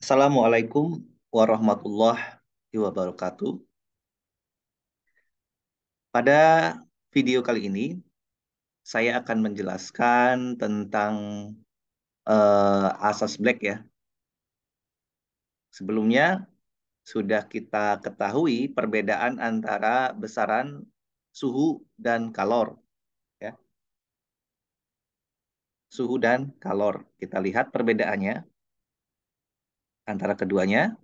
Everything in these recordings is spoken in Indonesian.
Assalamualaikum warahmatullahi wabarakatuh. Pada video kali ini, saya akan menjelaskan tentang asas Black ya. Sebelumnya, sudah kita ketahui perbedaan antara besaran suhu dan kalor. Ya. Suhu dan kalor. Kita lihat perbedaannya antara keduanya.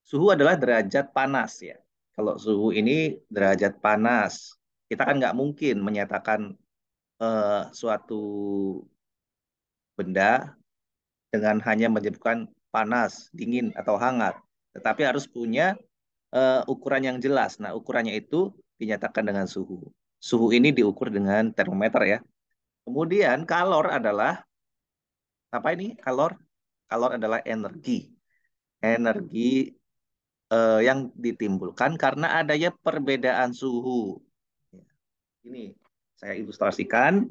Suhu adalah derajat panas ya. Kalau suhu ini derajat panas, kita kan nggak mungkin menyatakan suatu benda dengan hanya menyebutkan panas, dingin, atau hangat. Tetapi harus punya ukuran yang jelas. Nah, ukurannya itu dinyatakan dengan suhu. Suhu ini diukur dengan termometer ya. Kemudian kalor adalah, apa ini kalor? Kalor adalah energi. Energi yang ditimbulkan karena adanya perbedaan suhu. Ini saya ilustrasikan.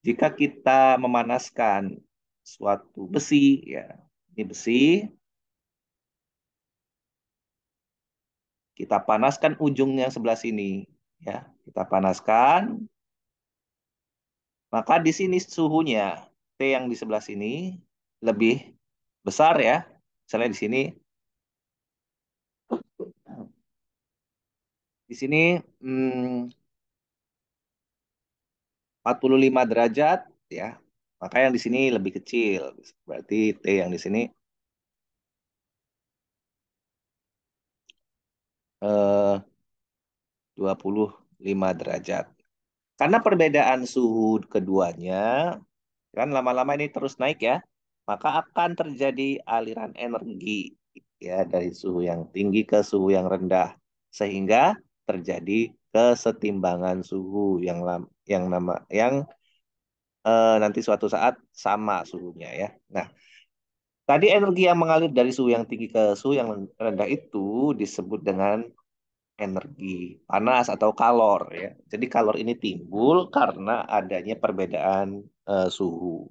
Jika kita memanaskan suatu besi, ya, ini besi, kita panaskan ujung yang sebelah sini, ya, kita panaskan, maka di sini suhunya T yang di sebelah sini lebih besar ya, misalnya di sini 45 derajat, ya, maka yang di sini lebih kecil, berarti T yang di sini eh, 25 derajat. Karena perbedaan suhu keduanya, kan lama-lama ini terus naik ya, maka akan terjadi aliran energi ya dari suhu yang tinggi ke suhu yang rendah, sehingga terjadi kesetimbangan suhu yang nanti suatu saat sama suhunya ya. Nah, tadi energi yang mengalir dari suhu yang tinggi ke suhu yang rendah itu disebut dengan energi panas atau kalor ya. Jadi kalor ini timbul karena adanya perbedaan suhu.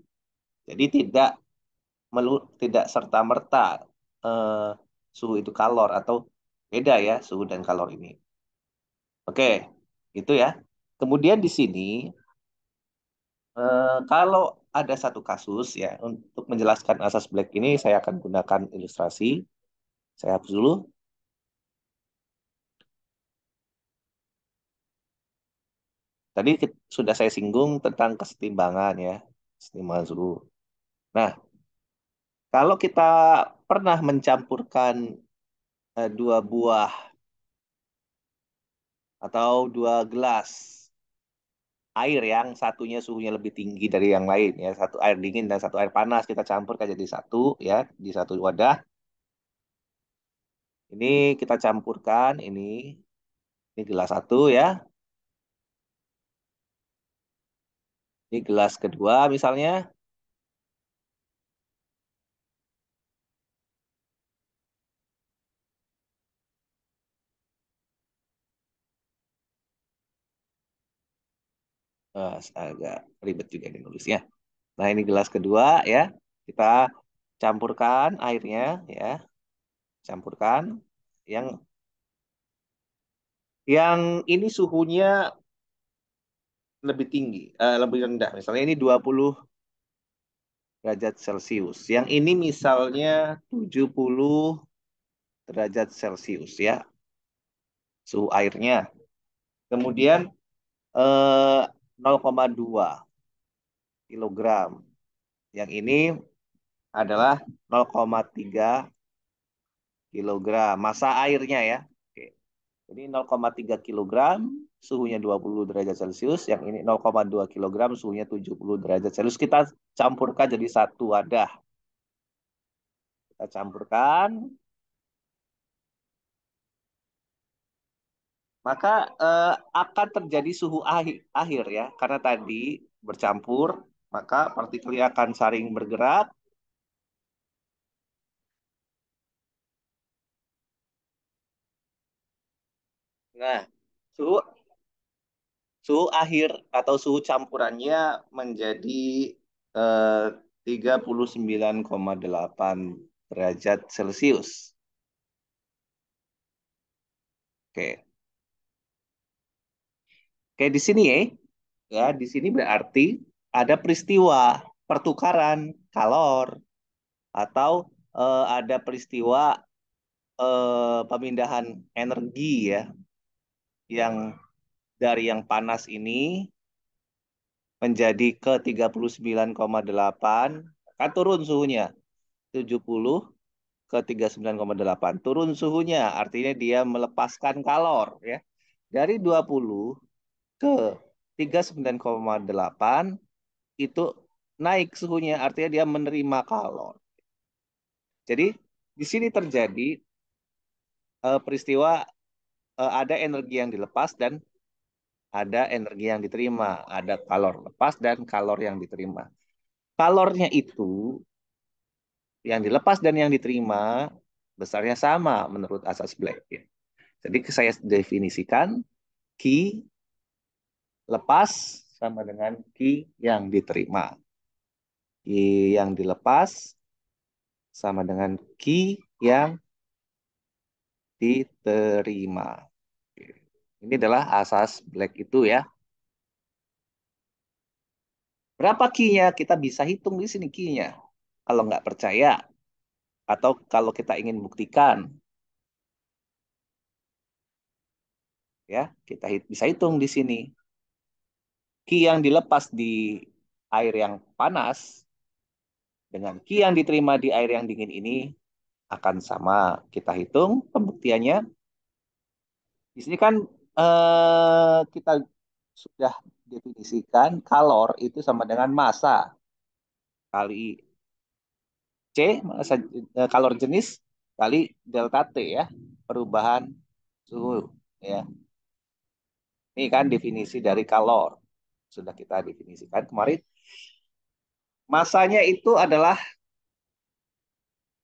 Jadi tidak serta-merta eh, suhu itu kalor atau beda ya suhu dan kalor ini. Oke, itu ya. Kemudian di sini kalau ada satu kasus ya untuk menjelaskan asas Black ini saya akan gunakan ilustrasi. Saya hapus dulu. Tadi sudah saya singgung tentang kesetimbangan ya, kesetimbangan suhu. Nah, kalau kita pernah mencampurkan dua buah atau dua gelas air yang satunya suhunya lebih tinggi dari yang lain ya, satu air dingin dan satu air panas kita campurkan jadi satu ya di satu wadah. Ini kita campurkan ini gelas satu ya, ini gelas kedua misalnya. Agak ribet juga nih nulisnya. Nah, ini gelas kedua ya. Kita campurkan airnya ya, campurkan yang ini suhunya lebih tinggi, lebih rendah. Misalnya ini 20 derajat Celcius. Yang ini misalnya 70 derajat Celcius ya, suhu airnya. Kemudian 0,2 kilogram. Yang ini adalah 0,3 kilogram massa airnya ya. Oke. Jadi 0,3 kilogram suhunya 20 derajat Celcius, yang ini 0,2 kilogram suhunya 70 derajat Celcius. Kita campurkan jadi satu wadah. Kita campurkan, maka akan terjadi suhu akhir ya. Karena tadi bercampur, maka partikelnya akan saling bergerak. Nah, suhu suhu akhir atau suhu campurannya menjadi 39,8 derajat Celcius. Oke. Oke, di sini ya, di sini berarti ada peristiwa pertukaran kalor atau ada peristiwa pemindahan energi ya, yang dari yang panas ini menjadi ke 39,8, kan turun suhunya 70 ke 39,8, turun suhunya artinya dia melepaskan kalor ya, dari 20 ke 39,8 itu naik suhunya, artinya dia menerima kalor. Jadi di sini terjadi peristiwa ada energi yang dilepas dan ada energi yang diterima, ada kalor lepas dan kalor yang diterima. Kalornya itu yang dilepas dan yang diterima besarnya sama menurut asas Black. Ya. Jadi saya definisikan Q lepas sama dengan Q yang diterima. Q yang dilepas sama dengan Q yang diterima. Ini adalah asas Black itu ya. Berapa Q-nya? Kita bisa hitung di sini Q-nya. Kalau nggak percaya atau kalau kita ingin buktikan, ya kita bisa hitung di sini. Ki yang dilepas di air yang panas dengan ki yang diterima di air yang dingin ini akan sama. Kita hitung pembuktiannya. Di sini kan kita sudah definisikan kalor itu sama dengan massa kali C, massa, kalor jenis kali delta T ya, perubahan suhu ya. Ini kan definisi dari kalor. Sudah kita definisikan kemarin. Masanya itu adalah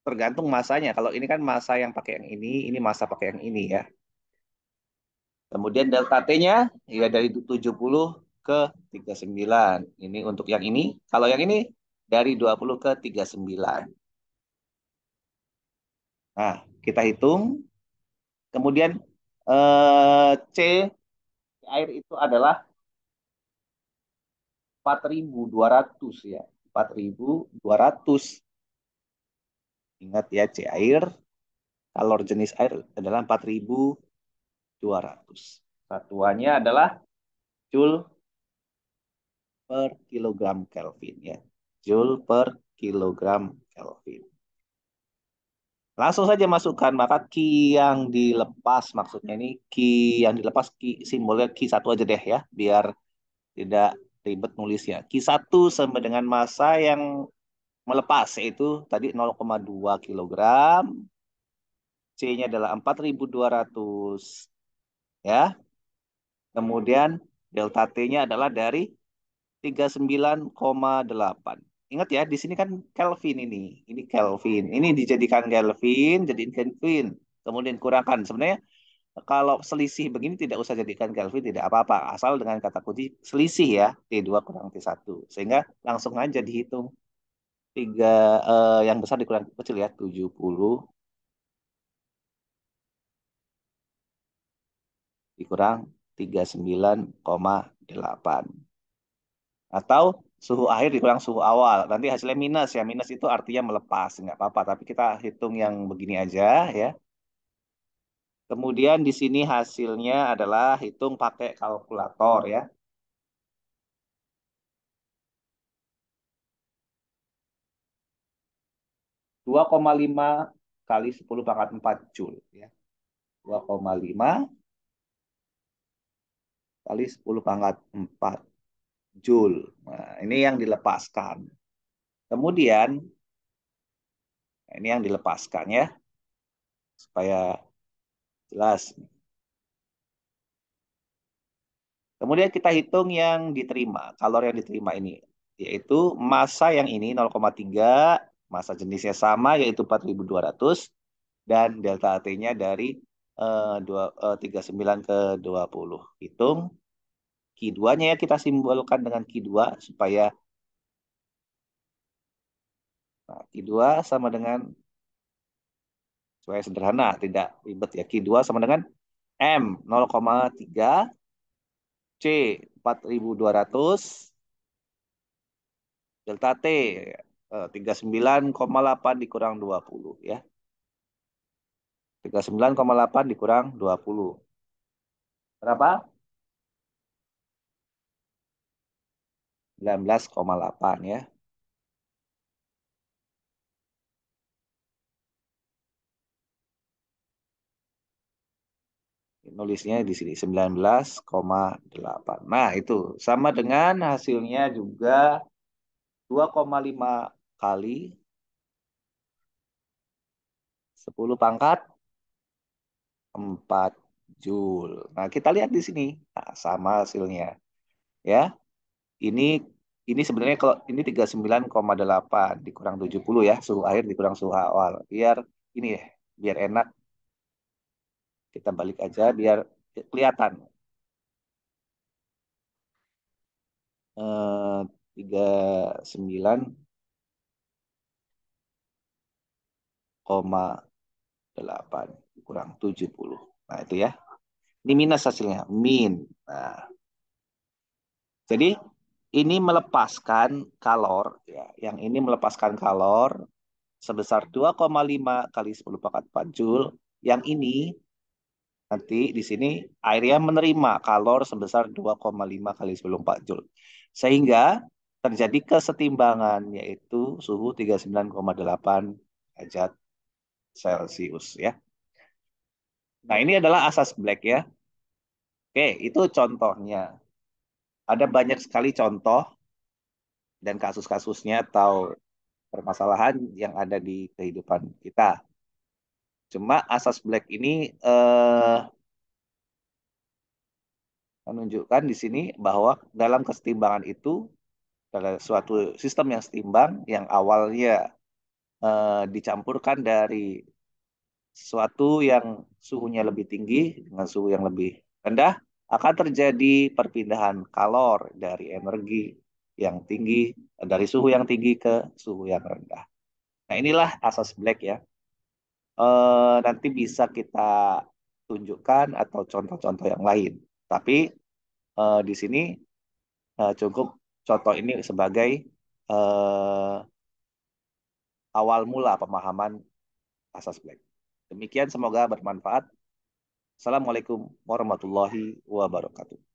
tergantung masanya. Kalau ini kan masa yang pakai yang ini masa pakai yang ini ya. Kemudian delta T-nya ya dari 70 ke 39. Ini untuk yang ini. Kalau yang ini dari 20 ke 39. Nah, kita hitung. Kemudian C air itu adalah 4.200 ya. 4.200. Ingat ya, C air, kalor jenis air adalah 4.200. Satuannya adalah Joule per kilogram Kelvin ya. Joule per kilogram Kelvin. Langsung saja masukkan, maka Ki yang dilepas, maksudnya ini Ki yang dilepas, simbolnya Ki satu aja deh ya, biar tidak ribet nulisnya. Ki satu sama dengan massa yang melepas, yaitu tadi 0,2 kilogram, C-nya adalah 4.200 ya. Kemudian delta T-nya adalah dari 39,8. Ingat ya, di sini kan Kelvin ini. Ini Kelvin. Ini dijadikan Kelvin, jadiin Kelvin. Kemudian kurangkan. Sebenarnya kalau selisih begini tidak usah jadikan Kelvin, tidak apa-apa. Asal dengan kata kunci selisih ya, T2 kurang T1. Sehingga langsung aja dihitung. Tiga, yang besar dikurang kecil ya, 70 dikurang 39,8. Atau suhu akhir dikurang suhu awal. Nanti hasilnya minus ya. Minus itu artinya melepas. Nggak apa-apa. Tapi kita hitung yang begini aja ya. Kemudian di sini hasilnya adalah hitung pakai kalkulator ya. 2,5 kali 10 pangkat 4 Joule ya. 2,5 kali 10 pangkat 4 Joule. Nah, ini yang dilepaskan. Kemudian ini yang dilepaskan ya. Supaya jelas. Kemudian kita hitung yang diterima, kalori yang diterima ini, yaitu massa yang ini 0,3, massa jenisnya sama yaitu 4.200 dan delta T-nya dari 39 ke 20. Hitung Q2-nya ya kita simbolkan dengan Q2 supaya Nah, Q2 sama dengan, supaya sederhana, tidak ribet ya. Q2 sama dengan M 0,3, C 4.200, delta T 39,8 dikurang 20 ya. 39,8 dikurang 20. Berapa? 19,8 ya. Nulisnya di sini 19,8. Nah, itu sama dengan hasilnya juga 2,5 kali 10⁴ Nah, kita lihat di sini. Nah, sama hasilnya ya. Ini ini sebenarnya kalau ini 39,8 dikurang 70 ya, suhu akhir dikurang suhu awal. Biar ini ya, biar enak kita balik aja biar kelihatan. 39,8 kurang 70. Nah, itu ya. Ini minus hasilnya, min. Nah, jadi ini melepaskan kalor ya. Yang ini melepaskan kalor sebesar 2,5 kali 10 pangkat 4 Joule. Yang ini nanti di sini airnya menerima kalor sebesar 2,5 kali 10 Joule. Sehingga terjadi kesetimbangan yaitu suhu 39,8 derajat Celcius ya. Nah, ini adalah asas Black ya. Oke, itu contohnya. Ada banyak sekali contoh dan kasus-kasusnya atau permasalahan yang ada di kehidupan kita. Cuma asas Black ini menunjukkan di sini bahwa dalam kesetimbangan itu adalah suatu sistem yang setimbang yang awalnya dicampurkan dari sesuatu yang suhunya lebih tinggi dengan suhu yang lebih rendah, akan terjadi perpindahan kalor dari energi yang tinggi, dari suhu yang tinggi ke suhu yang rendah. Nah, inilah asas Black ya. Nanti bisa kita tunjukkan atau contoh-contoh yang lain. Tapi di sini cukup contoh ini sebagai eh, awal mula pemahaman asas Black. Demikian semoga bermanfaat. Assalamualaikum warahmatullahi wabarakatuh.